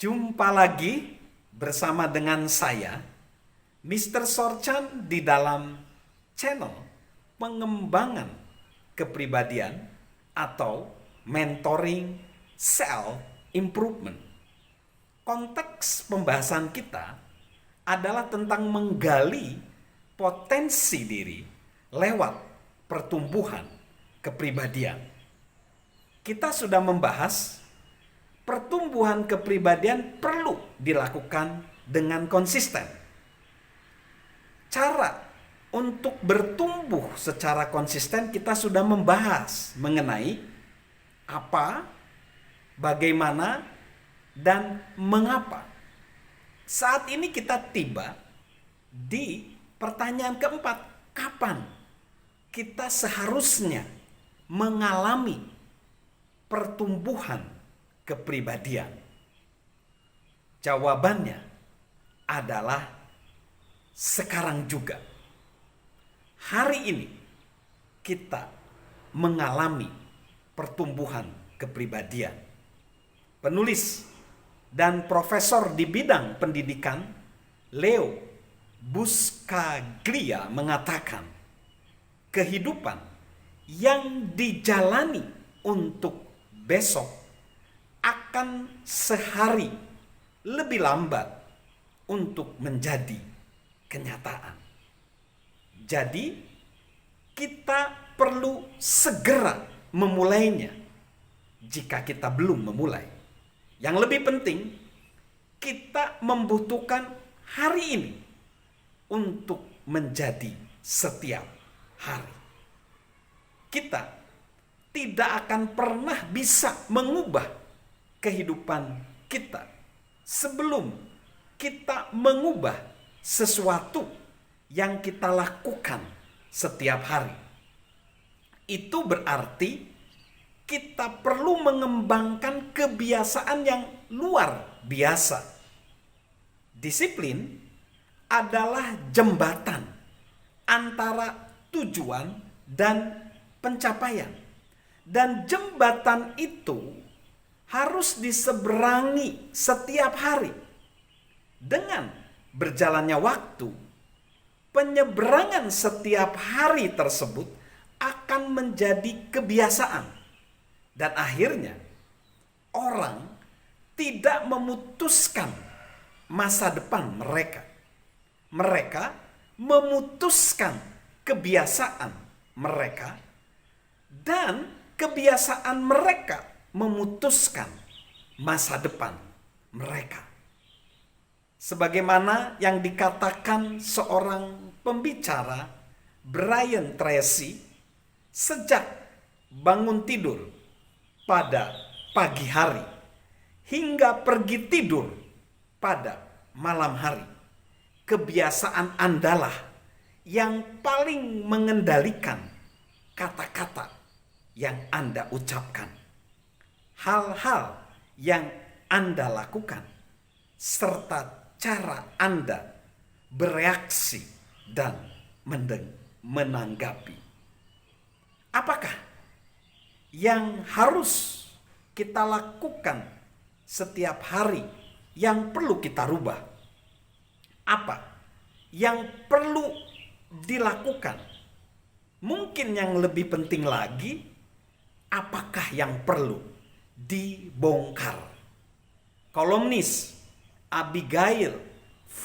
Jumpa lagi bersama dengan saya, Mr. Sorchan, di dalam channel pengembangan kepribadian atau mentoring self improvement. Konteks pembahasan kita adalah tentang menggali potensi diri lewat pertumbuhan kepribadian. Kita sudah membahas pertumbuhan kepribadian perlu dilakukan dengan konsisten. Cara untuk bertumbuh secara konsisten kita sudah membahas mengenai apa, bagaimana, dan mengapa. Saat ini kita tiba di pertanyaan keempat, kapan kita seharusnya mengalami pertumbuhan kepribadian? Jawabannya adalah sekarang juga. Hari ini kita mengalami pertumbuhan kepribadian. Penulis dan profesor di bidang pendidikan Leo Buscaglia mengatakan, kehidupan yang dijalani untuk besok akan sehari lebih lambat untuk menjadi kenyataan. Jadi, kita perlu segera memulainya jika kita belum memulai. Yang lebih penting, kita membutuhkan hari ini untuk menjadi setiap hari. Kita tidak akan pernah bisa mengubah kehidupan kita sebelum kita mengubah sesuatu yang kita lakukan setiap hari. Itu berarti kita perlu mengembangkan kebiasaan yang luar biasa. Disiplin adalah jembatan antara tujuan dan pencapaian. Dan jembatan itu harus diseberangi setiap hari. Dengan berjalannya waktu, penyeberangan setiap hari tersebut akan menjadi kebiasaan. Dan akhirnya orang tidak memutuskan masa depan mereka. Mereka memutuskan kebiasaan mereka, dan kebiasaan mereka memutuskan masa depan mereka. Sebagaimana yang dikatakan seorang pembicara, Brian Tracy, sejak bangun tidur pada pagi hari hingga pergi tidur pada malam hari, kebiasaan Andalah yang paling mengendalikan kata-kata yang Anda ucapkan, hal-hal yang Anda lakukan, serta cara Anda bereaksi dan menanggapi. Apakah yang harus kita lakukan setiap hari yang perlu kita rubah? Apa yang perlu dilakukan? Mungkin yang lebih penting lagi, apakah yang perlu dibongkar? Kolumnis Abigail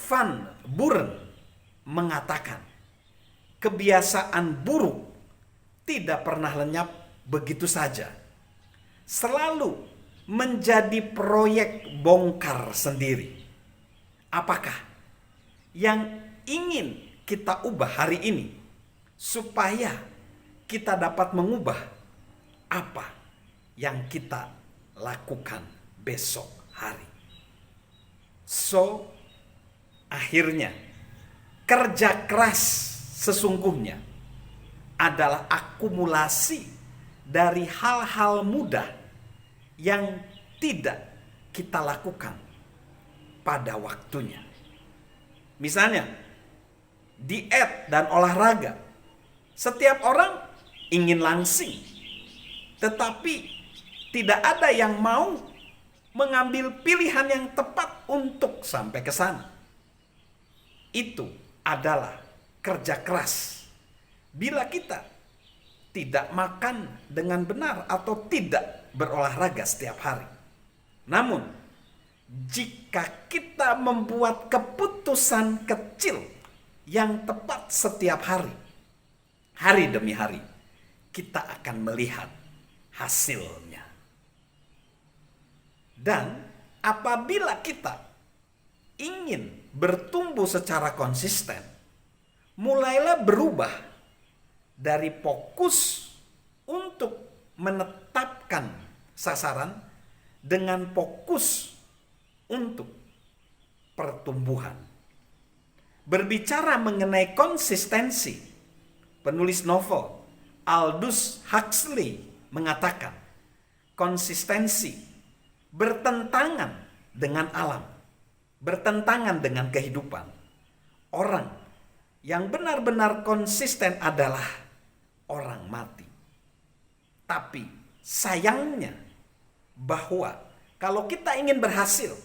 Van Buren mengatakan, kebiasaan buruk tidak pernah lenyap begitu saja. Selalu menjadi proyek bongkar sendiri. Apakah yang ingin kita ubah hari ini supaya kita dapat mengubah apa yang kita lakukan besok hari? So, akhirnya kerja keras sesungguhnya adalah akumulasi dari hal-hal mudah yang tidak kita lakukan pada waktunya. Misalnya, diet dan olahraga. Setiap orang ingin langsing, tetapi tidak ada yang mau mengambil pilihan yang tepat untuk sampai ke sana. Itu adalah kerja keras. Bila kita tidak makan dengan benar atau tidak berolahraga setiap hari. Namun, jika kita membuat keputusan kecil yang tepat setiap hari, hari demi hari, kita akan melihat hasilnya. Dan apabila kita ingin bertumbuh secara konsisten, mulailah berubah dari fokus untuk menetapkan sasaran dengan fokus untuk pertumbuhan. Berbicara mengenai konsistensi, penulis novel Aldous Huxley mengatakan, konsistensi bertentangan dengan alam, bertentangan dengan kehidupan. Orang yang benar-benar konsisten adalah orang mati. Tapi sayangnya bahwa kalau kita ingin berhasil,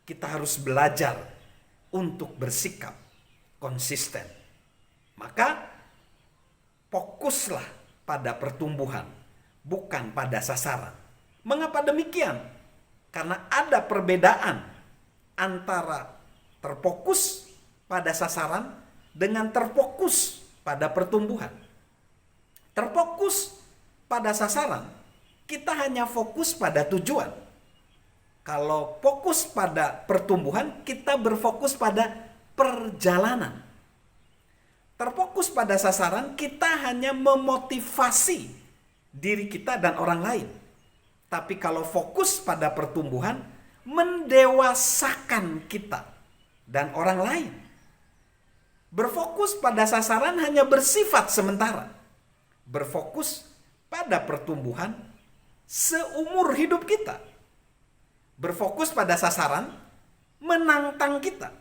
kita harus belajar untuk bersikap konsisten. Maka fokuslah pada pertumbuhan, bukan pada sasaran. Mengapa demikian? Karena ada perbedaan antara terfokus pada sasaran dengan terfokus pada pertumbuhan. Terfokus pada sasaran, kita hanya fokus pada tujuan. Kalau fokus pada pertumbuhan, kita berfokus pada perjalanan. Terfokus pada sasaran, kita hanya memotivasi diri kita dan orang lain. Tapi kalau fokus pada pertumbuhan, mendewasakan kita dan orang lain. Berfokus pada sasaran hanya bersifat sementara. Berfokus pada pertumbuhan seumur hidup kita. Berfokus pada sasaran menantang kita.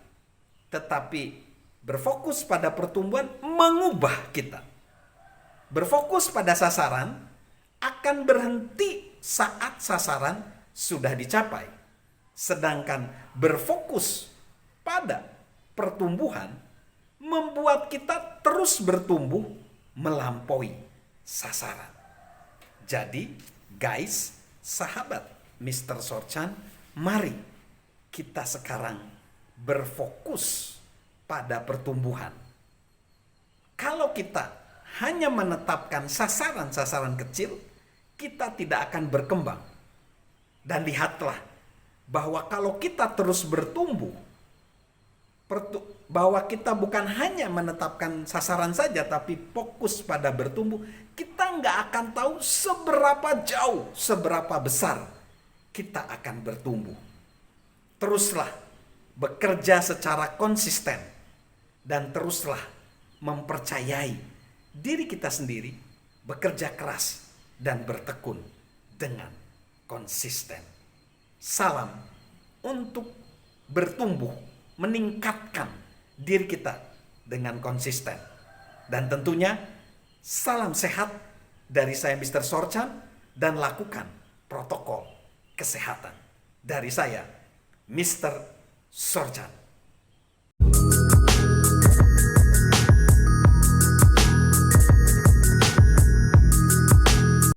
Tetapi berfokus pada pertumbuhan mengubah kita. Berfokus pada sasaran akan berhenti saat sasaran sudah dicapai. Sedangkan berfokus pada pertumbuhan membuat kita terus bertumbuh melampaui sasaran. Jadi, guys, sahabat Mr. Sorchan, mari kita sekarang berfokus pada pertumbuhan. Kalau kita hanya menetapkan sasaran-sasaran kecil, kita tidak akan berkembang. Dan lihatlah bahwa kalau kita terus bertumbuh, bahwa kita bukan hanya menetapkan sasaran saja, tapi fokus pada bertumbuh, kita nggak akan tahu seberapa jauh, seberapa besar kita akan bertumbuh. Teruslah bekerja secara konsisten dan teruslah mempercayai diri kita sendiri, bekerja keras dan bertekun dengan konsisten. Salam untuk bertumbuh, meningkatkan diri kita dengan konsisten. Dan tentunya salam sehat dari saya Mr. Sorchan, dan lakukan protokol kesehatan dari saya Mr. Sorchan.